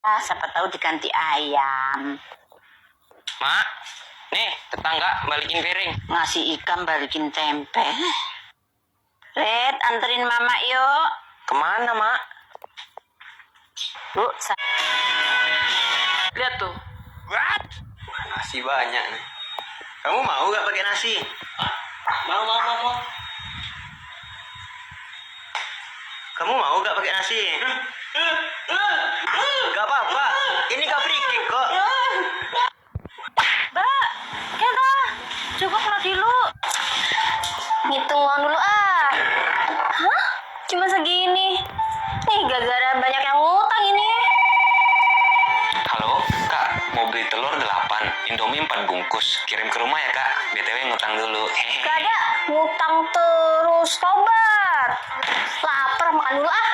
Siapa tahu diganti ayam. Mak, nih tetangga balikin piring. Ngasih ikan balikin tempe. Red, anterin mama yuk. Kemana, Mak? Bu, Lihat tuh. What? Nasi banyak nih. Kamu mau gak pakai nasi? Hah? Mau. Kamu mau gak pakai nasi? Gak apa-apa. Ini gak free kick kok. Mbak, kita cukup lo dulu. Ngitung uang dulu ah. Hah? Cuma segini. Nih gara-gara banyak yang ngutang ini. Halo, Kak. Mau beli telur 8, Indomie 4 bungkus. Kirim ke rumah ya, Kak. BTW ngutang dulu. Gak ada. Ngutang terus. Tobat. Lapar, makan dulu ah.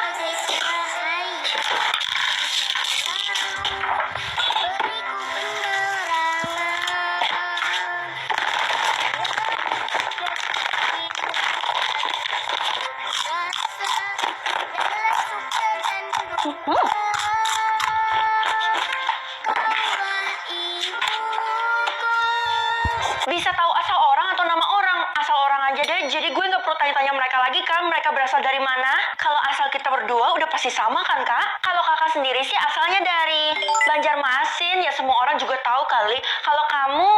Bisa tahu asal orang atau nama orang? Asal orang aja deh, jadi gue nggak perlu tanya-tanya mereka lagi kan, mereka berasal dari mana? Kalau asal kita berdua udah pasti sama kan kak? Kalau kakak sendiri sih asalnya dari Banjarmasin, ya semua orang juga tahu kali. Kalau kamu,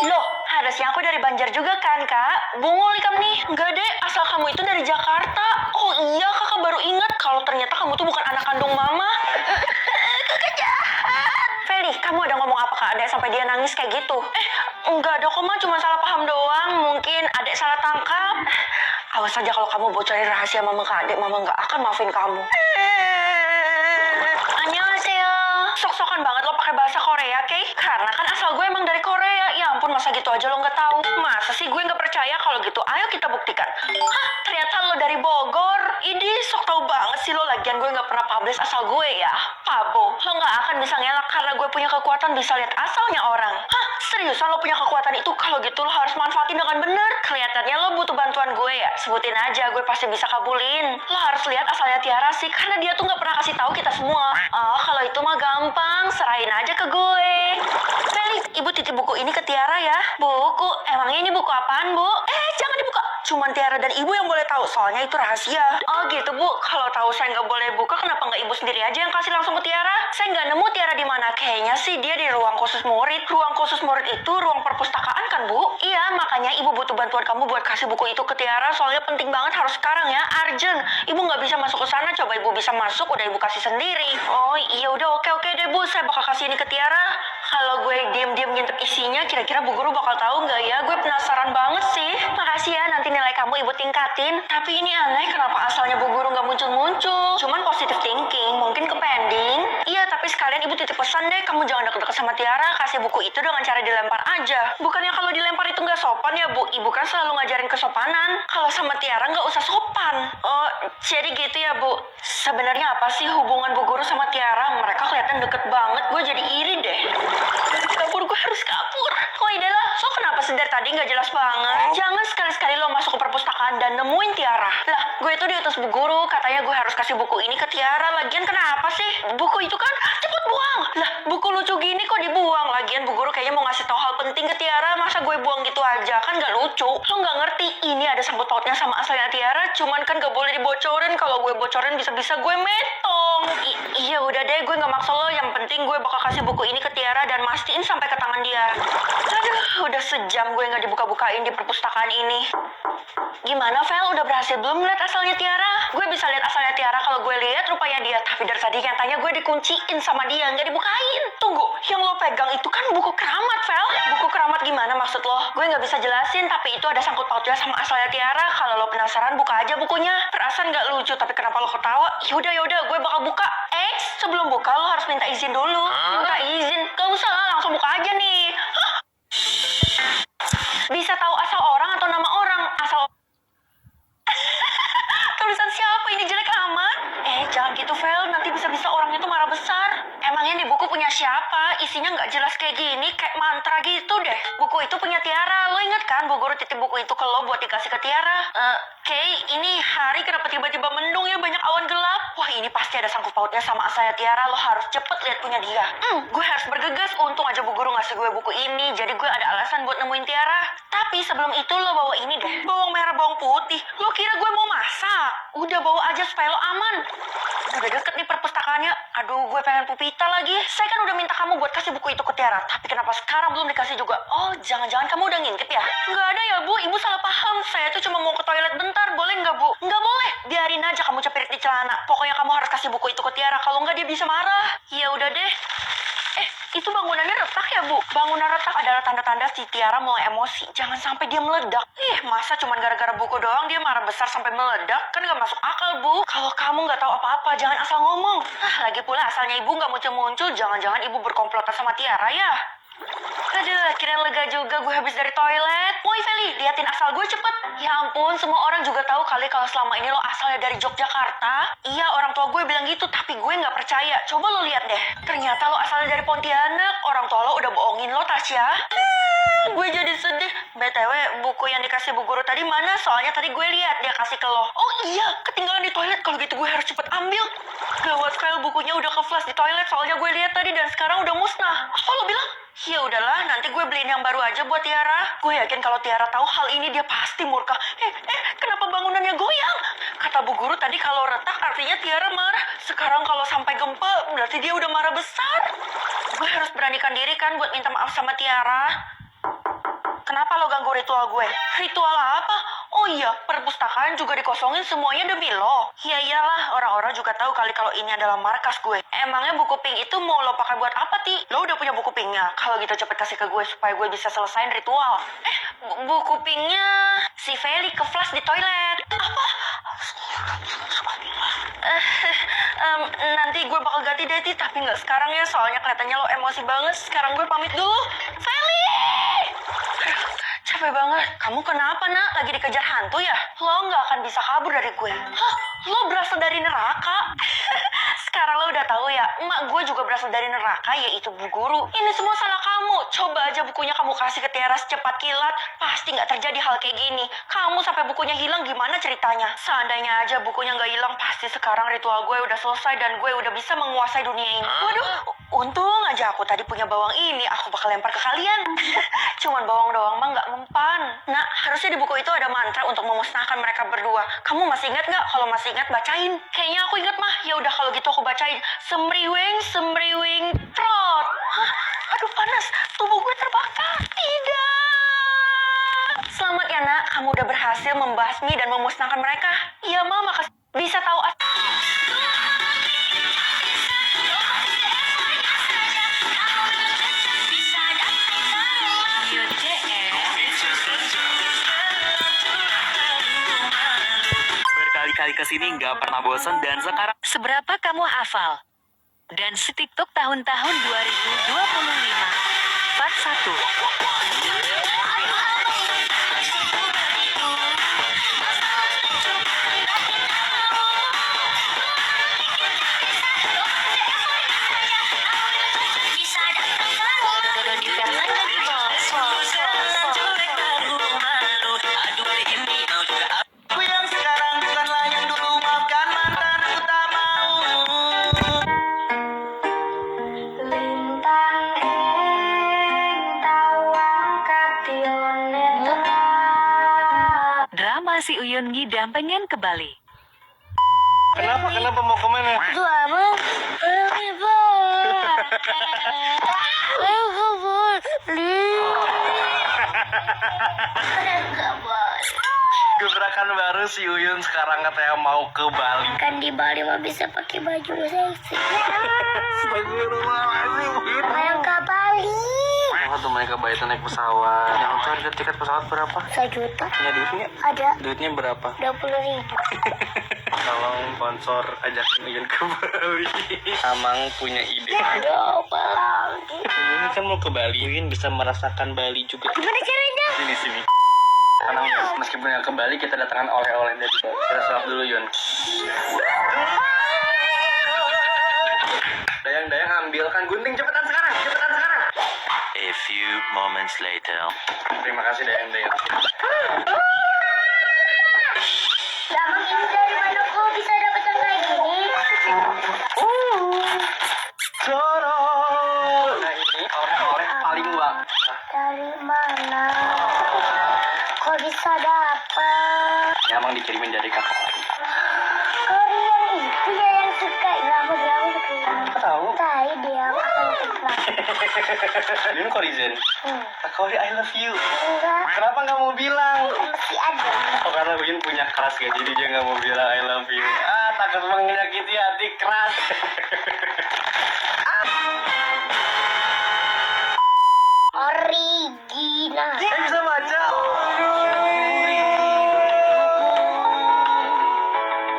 loh harusnya aku dari Banjar juga kan kak? Bungul kamu nih, enggak deh, asal kamu itu dari Jakarta. Oh iya kakak baru ingat kalau ternyata kamu tuh bukan anak kandung mama. Kakak jahat. Feli, kamu ada ngomong apa ke adek sampai dia nangis kayak gitu? Enggak ada kok, cuma salah paham doang. Mungkin adek salah tangkap. Awas aja kalau kamu bocorin rahasia mama ke adek, mama nggak akan maafin kamu. Annyeonghaseyo. Sok-sokan banget lo pakai bahasa Korea, Kay? Karena kan asal gue emang dari Korea. Ya ampun, masa gitu aja lo nggak tahu? Masa sih gue nggak percaya kalau gitu? Ayo kita buktikan. Hah, ternyata lo dari Bogor. Ini sok tau banget sih lo. Lagian gue nggak pernah publish asal gue ya. Pabo, lo nggak akan bisa ngelak karena gue punya kekuatan bisa lihat asalnya orang. Hah, seriusan lo punya kekuatan itu? Kalau gitu lo harus manfaatin dengan bener. Kelihatannya lo butuh bantuan gue ya. Sebutin aja, gue pasti bisa kabulin. Lo harus lihat asalnya Tiara sih, karena dia tuh nggak pernah kasih tahu kita semua. Oh, kalau itu mah gampang, serahin aja ke gue. Meli, ibu titip buku ini ke Tiara ya. Buku? Emangnya ini buku apaan, Bu? Jangan dibuka. Cuman Tiara dan ibu yang boleh tahu, soalnya itu rahasia. Oh gitu, Bu. Kalau tahu saya nggak boleh buka, kenapa nggak ibu sendiri aja yang kasih langsung ke Tiara? Saya nggak nemu Tiara di mana. Kayaknya sih dia di ruang khusus murid. Ruang khusus murid itu ruang perpustakaan kan, Bu? Iya, makanya ibu butuh bantuan kamu buat kasih buku itu ke Tiara, soalnya penting banget harus sekarang ya, urgent. Ibu nggak bisa masuk ke sana, coba ibu bisa masuk, udah ibu kasih sendiri. Oh iya udah, oke deh Bu, saya bakal kasih ini ke Tiara. Kalau gue diam-diam ngintip isinya, kira-kira Bu Guru bakal tahu nggak ya? Gue penasaran banget sih. Makasih ya, nanti nilai kamu ibu tingkatin. Tapi ini aneh, kenapa asalnya Bu Guru nggak muncul-muncul? Cuman positive thinking, mungkin ke pending. Iya, tapi sekalian ibu titip pesan deh, kamu jangan deket-deket sama Tiara, kasih buku itu dengan cara dilempar aja. Bukannya kalau dilempar itu nggak sopan ya Bu? Ibu kan selalu ngajarin kesopanan. Kalau sama Tiara nggak usah sopan. Oh, jadi gitu ya Bu? Sebenarnya apa sih hubungan Bu Guru sama Tiara? Mereka kelihatan deket banget, gue jadi iri deh. Kabur, gue harus kabur. Oh idahlah, so kenapa sih dari tadi nggak jelas banget? Jangan sekali-sekali lo masuk ke perpustakaan dan nemuin Tiara. Lah, gue itu diutus Bu Guru, katanya gue harus kasih buku ini ke Tiara. Lagian kenapa sih? Buku itu kan cepet buang. Lah, buku lucu gini kok dibuang? Lagian Bu Guru kayaknya mau ngasih tau hal penting ke Tiara, masa gue buang gitu aja? Kan nggak lucu. Lo nggak ngerti, ini ada sangkut pautnya sama asalnya Tiara, cuman kan nggak boleh dibocorin. Kalau gue bocorin bisa-bisa gue metong. Iya udah deh, gue nggak maksa lo. Yang penting gue bakal kasih buku ini ke Tiara dan mastiin sampai ke tangan dia. Aduh, udah sejam gue nggak dibuka-bukain di perpustakaan ini. Gimana, Vel? Udah berhasil belum lihat asalnya Tiara? Gue bisa lihat asalnya Tiara kalau gue lihat rupanya dia. Tapi dari tadi nyatanya gue dikunciin sama dia, nggak dibukain. Tunggu, yang lo pegang itu kan buku keramat, Vel. Buku keramat gimana maksud lo? Gue nggak bisa jelasin, tapi itu ada sangkut pautnya sama asalnya Tiara. Kalau lo penasaran, buka aja bukunya. Perasaan nggak lucu, tapi kenapa lo ketawa? Yaudah, gue bakal buka. Sebelum buka lo harus minta izin dulu. Minta izin? Gak usah lah, langsung buka aja nih. Bisa tahu asal orang atau nama orang? Asal tulisan siapa? Ini jelek amat. Jangan gitu, Vel. Nanti bisa-bisa orang itu marah besar. Emangnya di buku punya siapa? siapa? Isinya nggak jelas kayak gini, kayak mantra gitu deh. Buku itu punya Tiara. Lo inget kan Bu Guru titip buku itu ke lo buat dikasih ke Tiara? Kay, ini hari kenapa tiba-tiba mendung ya, banyak awan gelap? Wah, ini pasti ada sangkut pautnya sama asalnya Tiara. Lo harus cepet lihat punya dia. Gue harus bergegas. Untung aja Bu Guru ngasih gue buku ini, jadi gue ada alasan buat nemuin Tiara. Tapi sebelum itu lo bawa ini deh, bawang merah, bawang putih. Lo kira gue mau masak? Udah bawa aja supaya lo aman. Udah deket nih perpustakaannya. Aduh, gue pengen pupita lagi. Saya kan udah minta kamu buat kasih buku itu ke Tiara, tapi kenapa sekarang belum dikasih juga? Oh, jangan-jangan kamu udah ngintip ya? Nggak ada ya, Bu. Ibu salah paham. Saya tuh cuma mau ke toilet bentar. Boleh nggak, Bu? Nggak boleh. Biarin aja kamu cepirit di celana. Pokoknya kamu harus kasih buku itu ke Tiara. Kalau nggak, dia bisa marah. Ya udah deh. Itu bangunannya retak ya, Bu? Bangunan retak adalah tanda-tanda si Tiara mulai emosi. Jangan sampai dia meledak. Masa cuma gara-gara buku doang dia marah besar sampai meledak? Kan nggak masuk akal, Bu. Kalau kamu nggak tahu apa-apa, jangan asal ngomong. Lagi pula asalnya ibu nggak muncul-muncul, jangan-jangan ibu berkomplotan sama Tiara ya? Aduh, akhirnya lega juga gue habis dari toilet. Woi Feli, liatin asal gue cepet. Ya ampun, semua orang juga tahu kali kalau selama ini lo asalnya dari Yogyakarta. Iya, orang tua gue bilang gitu, tapi gue nggak percaya. Coba lo lihat deh. Ternyata lo asalnya dari Pontianak. Orang tua lo udah bohongin lo, Tasya. Gue jadi sedih. BTW, buku yang dikasih Bu Guru tadi mana? Soalnya tadi gue lihat dia kasih ke lo. Oh iya, ketinggalan di toilet. Kalau gitu gue harus cepet ambil. Gawat, file bukunya udah ke-flash di toilet. Soalnya gue lihat tadi dan sekarang udah musnah. Apa lo bilang? Ya udahlah, nanti gue beliin yang baru aja buat Tiara. Gue yakin kalau Tiara tahu hal ini dia pasti murka. Kenapa bangunannya goyang? Kata Bu Guru tadi kalau retak artinya Tiara marah. Sekarang kalau sampai gempa berarti dia udah marah besar. Gue harus beranikan diri kan buat minta maaf sama Tiara. Kenapa lo ganggu ritual gue? Ritual apa? Oh iya, perpustakaan juga dikosongin semuanya demi lo. Ya iyalah, orang-orang juga tahu kali kalau ini adalah markas gue. Emangnya buku pink itu mau lo pakai buat apa, Ti? Lo udah punya buku pinknya? Kalau gitu cepet kasih ke gue supaya gue bisa selesain ritual. Buku pinknya si Feli ke-flash di toilet. Apa? Nanti gue bakal ganti deh, Ti. Tapi nggak sekarang ya, soalnya kelihatannya lo emosi banget. Sekarang gue pamit dulu. Feli! Capek banget. Kamu kenapa, Nak? Lagi dikejar hantu ya? Lo nggak akan bisa kabur dari gue. Hah? Lo berasal dari neraka? Sekarang lo udah tahu ya, emak gue juga berasal dari neraka, yaitu Bu Guru. Ini semua salah kamu. Coba aja bukunya kamu kasih ke Tiara secepat kilat. Pasti nggak terjadi hal kayak gini. Kamu sampai bukunya hilang gimana ceritanya? Seandainya aja bukunya nggak hilang, pasti sekarang ritual gue udah selesai dan gue udah bisa menguasai dunia ini. Waduh, untung aja aku tadi punya bawang ini. Aku bakal lempar ke kalian. Cuman bawang doang mah nggak mempan. Nah, harusnya di buku itu ada mantra untuk memusnahkan mereka berdua. Kamu masih ingat nggak? Kalau masih ingat, bacain. Kayaknya aku ingat mah. Ya udah kalau gitu aku bacain. Semriwing, trot. Hah? Aduh panas. Tubuh gue terbakar. Tidak. Selamat ya, Nak. Kamu udah berhasil membasmi dan memusnahkan mereka. Iya, Ma. Makasih. Bisa tahu Berkali-kali kesini nggak pernah bosan dan sekarang Seberapa kamu hafal? Dan TikTok tahun-tahun 2025. Part 1. Aku yang sekarang bukanlah yang dulu, maafkan mantan aku tak mau. Lintang tawang kationet. Drama si Uyun ngidam pengen ke Bali. Kenapa mau kemana? Gebrakan baru si Uyun sekarang katanya mau ke Bali. Kan di Bali mah bisa pakai baju seksi. Astagfirullahaladzim, Uyun. Main ke Bali. Kenapa tuh mereka bayar naik pesawat? Yang tahu harga tiket pesawat berapa? 1 juta. Punya duitnya? Ada Duitnya berapa? 20.000. Tolong sponsor ajakin Uyun ke Bali. Amang punya ide. Ada apa lagi? Uyun kan mau ke Bali. Uyun bisa merasakan Bali juga. Gimana caranya? Sini. Tenang ya, meskipun yang ke Bali kita datangkan oleh-oleh dari Bali. Kita sholat dulu, Yun. Dayang ambilkan gunting cepetan sekarang. A few moments later. Terima kasih DM. Lama ini dari mana kau bisa dapat yang kayak gini? Toro. Nah ini oleh paling bang. Dari mana? Kau bisa dapat? Ya emang dikirimin dari kakak. Korean itu ya yang suka drama-drama gitu. Tahu? Tahu dia akan terkenal. Ini Korizen. Kori I love you. Enggak, Kenapa nggak mau bilang? masih ada. Oh karena Win punya keras ya, jadi dia nggak mau bilang I love you. Takut menyakiti hati keras. Original. Bisa baca.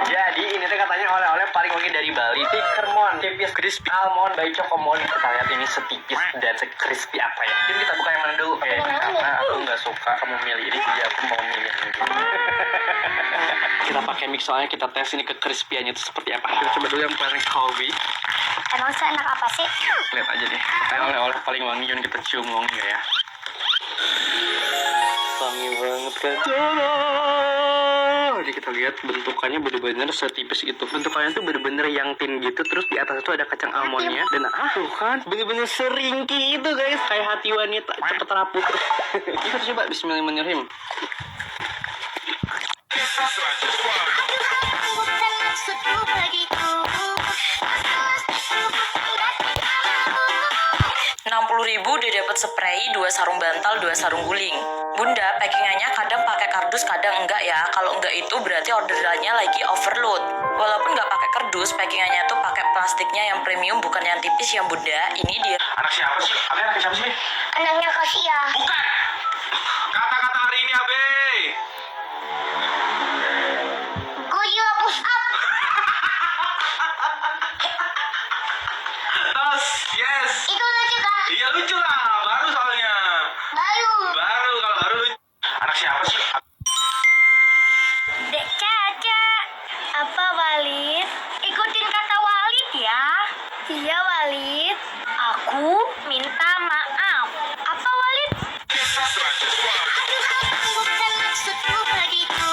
Jadi ini tuh katanya oleh-oleh paling wangi dari Bali. Tikkermon, tipis crispy almond by Chocomon. Kita lihat ini setipis dan crispy apa ya? Mungkin kita buka yang mana dulu? Karena aku nggak suka kamu milih ini, jadi aku mau milih ini. Kita pakai mix soalnya kita tes ini ke crispy-nya itu seperti apa. Kita coba dulu yang paling Kobe. Emang seenak apa sih? Lihat aja deh. Katanya oleh-oleh paling wangi, Yun, kita cium wangi nggak ya? Wangi banget kan? Jadi kita lihat bentukannya bener-bener setipis itu. Bentukannya tuh bener-bener yang thin gitu. Terus di atas itu ada kacang almondnya. Dan tuh kan bener-bener seringki itu guys. Kayak hati wanita cepet rapuh. Kita coba bismillahirrahmanirrahim. Bukan maksudku begitu. 60.000 udah dapat spray, 2 sarung bantal, 2 sarung guling. Bunda, packingannya kadang pakai kardus, kadang enggak ya. Kalau enggak itu berarti orderannya lagi overload. Walaupun nggak pakai kardus, packingannya tuh pakai plastiknya yang premium, bukan yang tipis ya Bunda. Ini dia. Anak siapa sih? Abe anak siapa sih? Anaknya Kasia. Bukan. Kata-kata hari ini Abe. Kau juga push up. Tos, yes. Itu lucu kan? Iya lucu lah, baru soalnya. Baru. Kalau baru lucu. Anak siapa sih? Dek Caca. Apa Walid? Ikutin kata Walid ya. Iya Walid. Aku minta maaf. Apa Walid? Bukan maksudku begitu.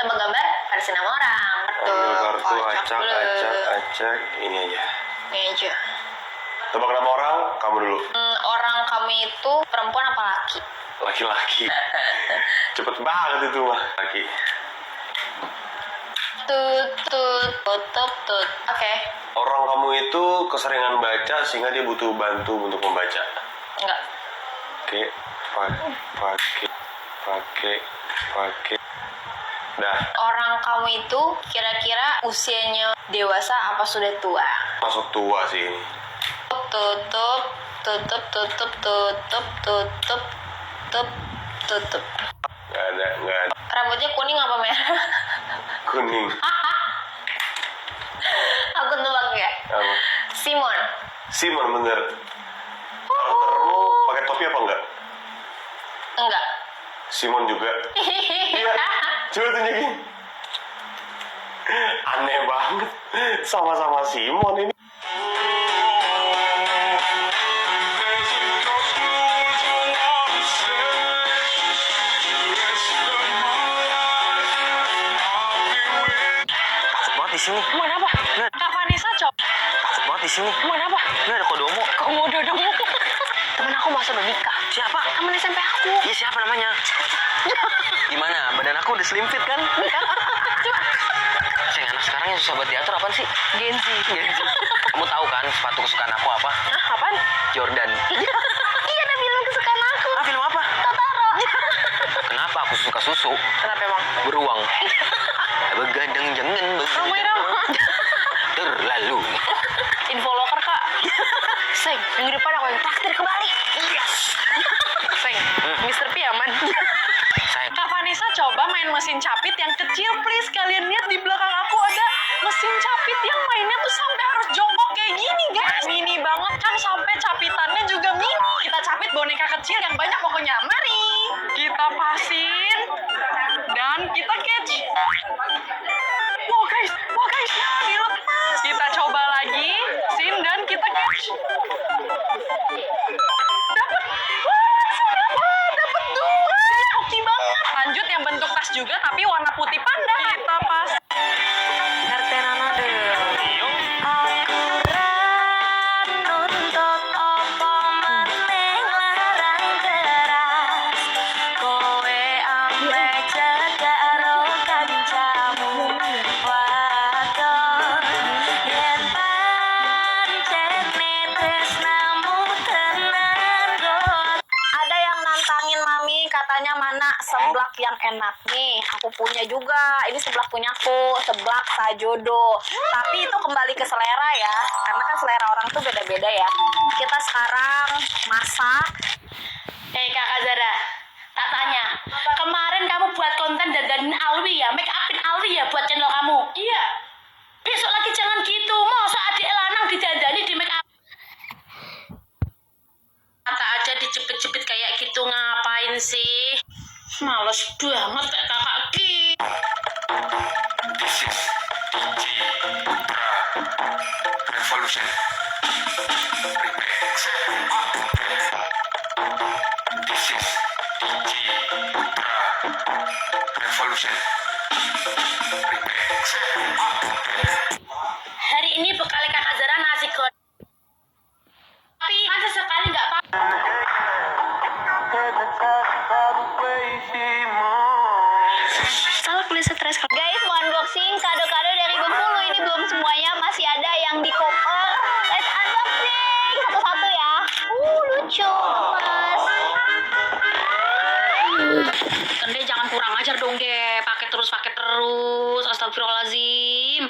Tebak gambar, versi nama orang. Ambil kartu, Kocak acak, dulu. acak, ini aja. Ini aja. Tebak nama orang, kamu dulu. Orang kamu itu perempuan apa laki? Laki-laki. Cepet banget itu mah. Laki. Tut. Oke. Orang kamu itu keseringan baca sehingga dia butuh bantu untuk membaca. Enggak. Oke, pakai. Dah, Orang kamu itu kira-kira usianya dewasa apa sudah tua? masuk tua sih ini. Tutup. Nggak ada. Rambutnya kuning apa merah? Kuning. Aku tebak ya. Apa? Simon bener. Karaktermu pakai topi apa enggak? Enggak. Simon juga. Iya. Coba tunjukin. Aneh banget. Sama-sama Simon ini. Takut banget di sini. Mau apa? Kak Vanessa cop. Takut banget di sini. Mau apa? Ini ada kodomo. Komodo dong. Temen aku masa udah nikah. Siapa? Temen SMP aku. Iya siapa namanya? Gimana? Badan aku udah slim fit kan? Sayang, anak sekarang yang susah buat diatur apaan sih? Gen Z. Kamu tahu kan sepatu kesukaan aku apa? Nah, apaan? Jordan. Iya, ada film kesukaan aku. Film apa? Totoro. Kenapa aku suka susu? Kenapa emang? Beruang. Begadang jangan Ramai begadang. Terlalu. Info loker, Kak. Seng, minggu depan aku yang traktir ke Bali. Yes. Seng, Mr. P aman. Sayang. Kak Vanessa coba main mesin capit yang kecil, please. Kalian lihat di belakang aku ada mesin capit yang mainnya tuh sampai harus jongkok kayak gini, guys. Mini banget kan, sampai capitannya juga mini. Kita capit boneka kecil yang banyak pokoknya. Mari kita pasin dan kita catch. Wow guys, dilepas. Kita coba Dapet 2. Oke banget. Lanjut yang bentuk tas juga tapi warna putih panda. Kita pas. RT Nana deh. Ada yang nantangin mami, katanya mana seblak yang enak. Nih, aku punya juga. Ini seblak punyaku, seblak sajodo. Tapi itu kembali ke selera ya, karena kan selera orang tuh beda-beda ya. Kita sekarang masak. Kakak Zara, tak tanya. Kemarin kamu buat konten dandanin Alwi ya, make upin Alwi ya buat channel kamu. Iya. Besok lagi jangan gitu, masa adik lanang didandani di make up. Mata aja dijepit-jepit kayak gitu, ngapain sih? Males banget kayak kakak Ki. This is DJ Revolution Remix. This is DJ Revolution Remix. Hari ini bekal kakak Zara nasi goreng. Tapi kan sesekali nggak apa-apa. Salah beli stres. Guys, mau unboxing kado-kado dari Bengkulu. Ini belum semuanya, masih ada yang di koper. Let's unboxing satu-satu ya. Lucu, mas. Kende jangan kurang ajar dong deh, pakai terus. Astagfirullahaladzim.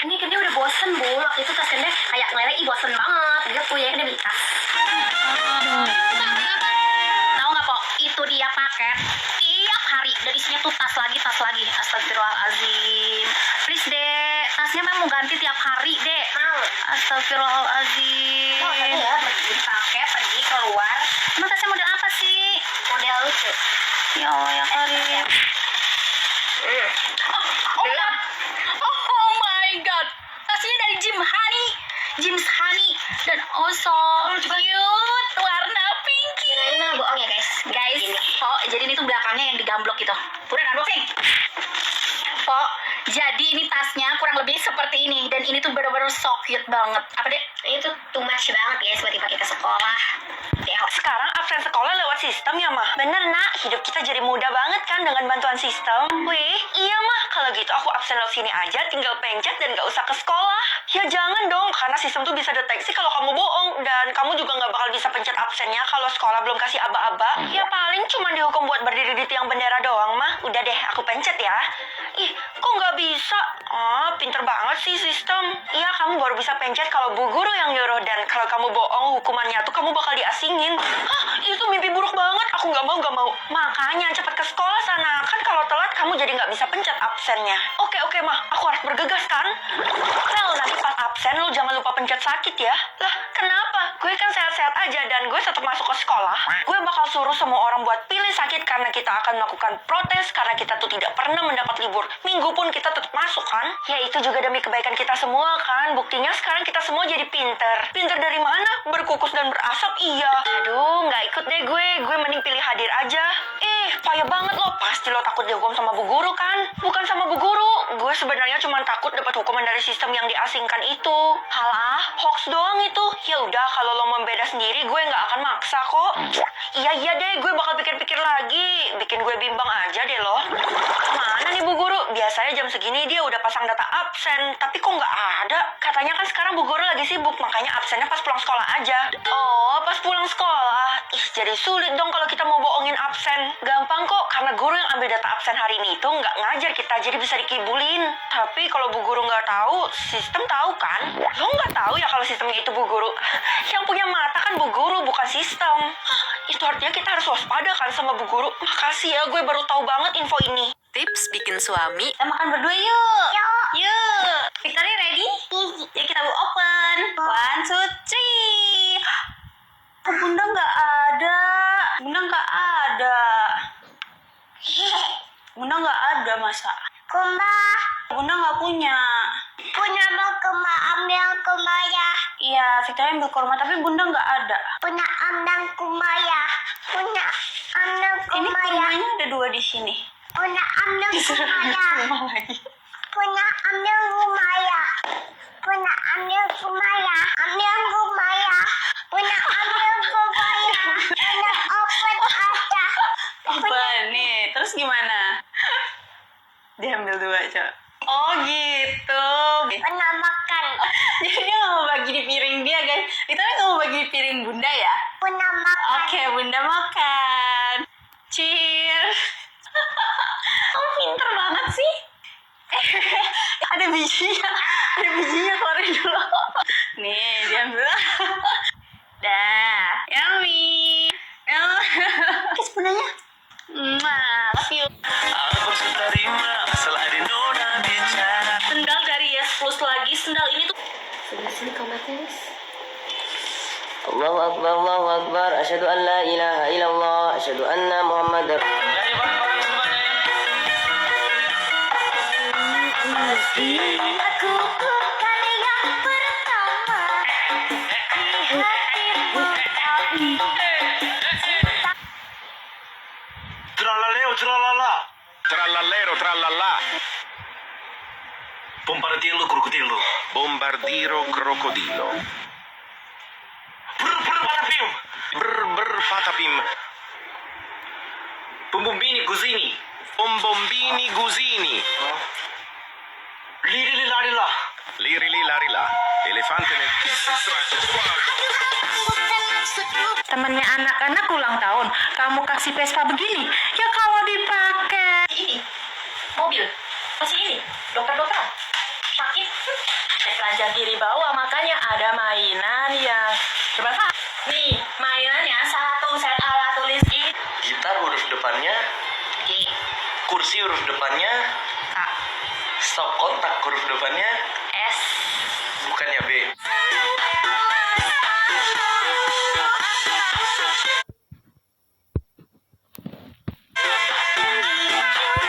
Ini Kende udah bosen bu, waktu itu tas Kende kayak ngelek, bosen banget. Dia tuh ya Kende beli tas. Tahu nggak po? Itu dia paket tiap hari dari isinya tuh tas lagi. Astagfirullahaladzim. Please deh, tasnya memang mau ganti tiap hari deh. Astagfirullahaladzim. Ya, dipakai pergi keluar. Emang tasnya model apa sih? Model lucu. Ya Allah ya Karim. Oh my god. Tasnya dari Jim's Honey dan so cute, warna pink. Ini bohong ya guys. Guys, oh jadi ini tuh belakangnya yang digamblok gitu. Udah unboxing. Oh, jadi ini tasnya kurang lebih seperti ini dan ini tuh bener-bener so cute banget. Apa deh? Ini tuh too much banget guys buat dipakai ke sekolah. Sekarang absen sekolah lewat sistem ya, Mah? Bener, Nak. Hidup kita jadi mudah banget kan dengan bantuan sistem. Wih, iya, Mah. Kalau gitu aku absen lewat sini aja, tinggal pencet dan gak usah ke sekolah. Ya jangan dong, karena sistem tuh bisa deteksi kalau kamu bohong. Dan kamu juga gak bakal bisa pencet absennya kalau sekolah belum kasih aba-aba. Ya paling cuma dihukum buat berdiri di tiang bendera doang, Mah. Udah deh, aku pencet ya. Ih, kok gak bisa? Pinter banget sih sistem. Iya, kamu baru bisa pencet kalau bu guru yang nyuruh. Dan kalau kamu bohong, hukumannya tuh kamu bakal diasingin. Hah, itu mimpi buruk banget. Aku gak mau. Makanya cepet ke sekolah sana. Kan kalau telat kamu jadi gak bisa pencet absennya. Oke, Mah. Aku harus bergegas kan? Well, nanti pas absen lu jangan lupa pencet sakit ya. Lah, kenapa? Gue kan sehat-sehat aja dan gue tetap masuk ke sekolah. Gue bakal suruh semua orang buat pilih sakit karena kita akan melakukan protes karena kita tuh tidak pernah mendapat libur. Minggu pun kita tetap masuk kan? Ya itu juga demi kebaikan kita semua kan. Buktinya sekarang kita semua jadi pinter. Pinter dari mana? Berkukus dan berasap iya. Aduh, nggak ikut deh gue. Gue mending pilih hadir aja. Payah banget lo. Pasti lo takut dihukum sama bu guru kan? Bukan sama bu guru. Gue sebenarnya cuma takut dapat hukuman dari sistem yang diasingkan itu. Halah, hoax doang itu. Ya udah, kalau lo membeda sendiri, gue nggak akan maksa kok. Iya deh, gue bakal pikir-pikir lagi. Bikin gue bimbang aja deh lo. Mana nih bu guru? Biasanya jam segini dia udah pasang data absen, tapi kok nggak ada? Katanya kan sekarang bu guru lagi sibuk, makanya absennya pas pulang sekolah aja. Oh, pas pulang sekolah. Ih, jadi sulit dong kalau kita mau bohongin absen. Gampang kok, karena guru yang ambil data absen hari ini itu nggak ngajar kita, jadi bisa dikibulin. Tapi kalau bu guru nggak tahu, sistem tahu kan? Lo nggak tahu ya kalau sistemnya itu bu guru? Yang punya mata kan bu guru, bukan sistem. Hah, itu artinya kita harus waspada kan sama bu guru. Makasih ya, gue baru tahu banget info ini. Tips bikin suami. Kita makan berdua yuk. Yuk. Victoria ready? Yuk kita open. 1, 2, 3. Oh, Bunda nggak ada. Bunda nggak ada masa. Kumba, Bunda nggak punya. punya mau kemba ambil kemba ya. Iya, Victoria ambil kurma, tapi bunda nggak ada. Punya ambil kumaya. Punya ambil Ini kumaya. kurmanya ada 2 di sini. Punya ambil kumaya. Kurma lagi. Punya ambil kumaya. Punya ambil kumaya. Ambil kumaya. Punya ambil kumaya. Punya open aja. Apa nih? Terus gimana? Diambil 2, Cok. Oh gitu. Punya makan. Jadi dia nggak mau bagi di piring dia, guys. Victoria nggak mau bagi di piring bunda ya? Punya makan. Oke, bunda makan. Cheers. Kamu pinter banget sih. Ada bijinya. Ada bijinya, keluarin dulu. Nih, diambil. Dah. Yummy. Kiss bundanya. Love you. Abang sudah terima asal ada nona bicara. Sendal dari Yes Plus lagi. Sendal ini tuh Allahu Akbar, Allahu Akbar. Asyhadu an la ilaha illallah, asyhadu anna Muhammadar. Nyanyi bareng-bareng semuanya ya. Aku bukan yang pertama di hatimu. Tralaleo, tralala. Tralalero, tralala. Bombardilo crocodilo. Bombardiro, krokodilo. Brr brr patapim. Brr, patapim. Bumbumbini Guzini. Bombombini, gusini. Liri larila. Lirili, larila. Elefante nel... temennya anak-anak ulang tahun. Kamu kasih Vespa begini. Ya kalau dipakai. Ini mobil masih ini dokter sakit. Keranjang kiri bawah, makanya ada mainan yang bermanfaat. Nih mainannya 1 set ala tulis I. Gitar huruf depannya I. kursi huruf depannya A. stop kontak huruf depannya S. bukannya B.